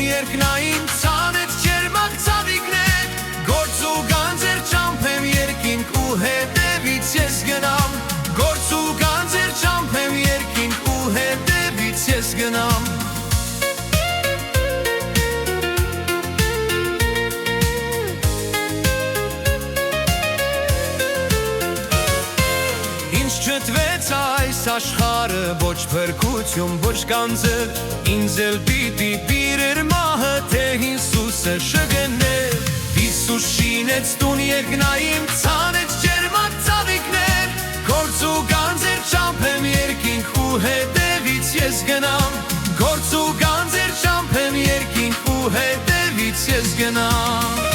երկնային ցանեց ջերմակ ծաղիկներ Գործ ու գանձեր ճամփեմ երկինք ու հետևից ես գնամ Գործ ու գանձեր ճամփեմ երկինք ու հետևից ես գնամ Չտվեց այս աշխարը ոչ փրկություն, ոչ գանձեր Ինձ էլ պիտի պիրեր մահը, թե Հիսուսը շգներ Հիսուս շինեց տուն երկնային, ցանեց ջերմակ ծաղիկներ Գործ ու գանձեր ճամփեմ երկինք ու հետևից ես գնամ Գործ ու գանձեր ճամփեմ երկինք ու հետևից ես գնամ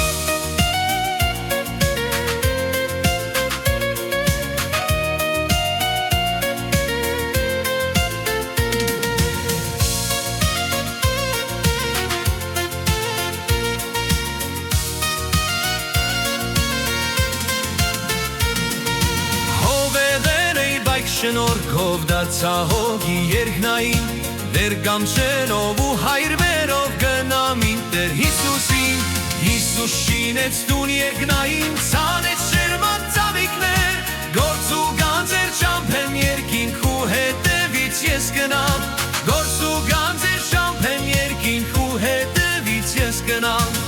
Շնորհքով դարձա հոգի երկնային Դեր կանչելով ու հայրվերով գնամ իմ Տեր Հիսուսին Հիսուս շինեց տուն երկնային ցանեց ջերմակ ծաղիկներ Գործ ու գանձեր ճամփեմ երկինք ու հետևից ես գնամ Գործ ու գանձեր ճամփեմ երկինք ու հետևից ես գնամ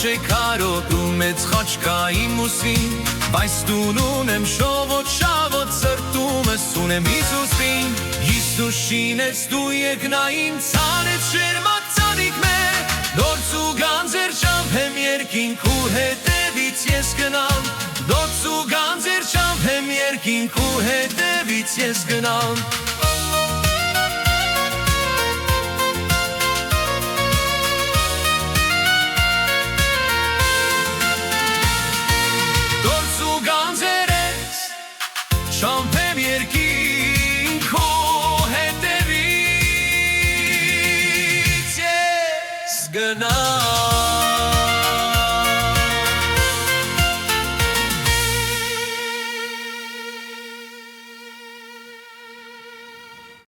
Շեքարոտ ու մեծ խաչկային մուսին Բայց տուն ունեմ շովոտ շավոտ սրտումս ունեմ Հիսուսին Հիսուս շինեց տու երկնային ցանեց ջերմակ ծաղիկներ Գործ ու գանձեր ճամփեմ երկինք ու հետևից ես գնամ Գործ ու գանձեր ճամփեմ երկինք ու հետևից ես գնամ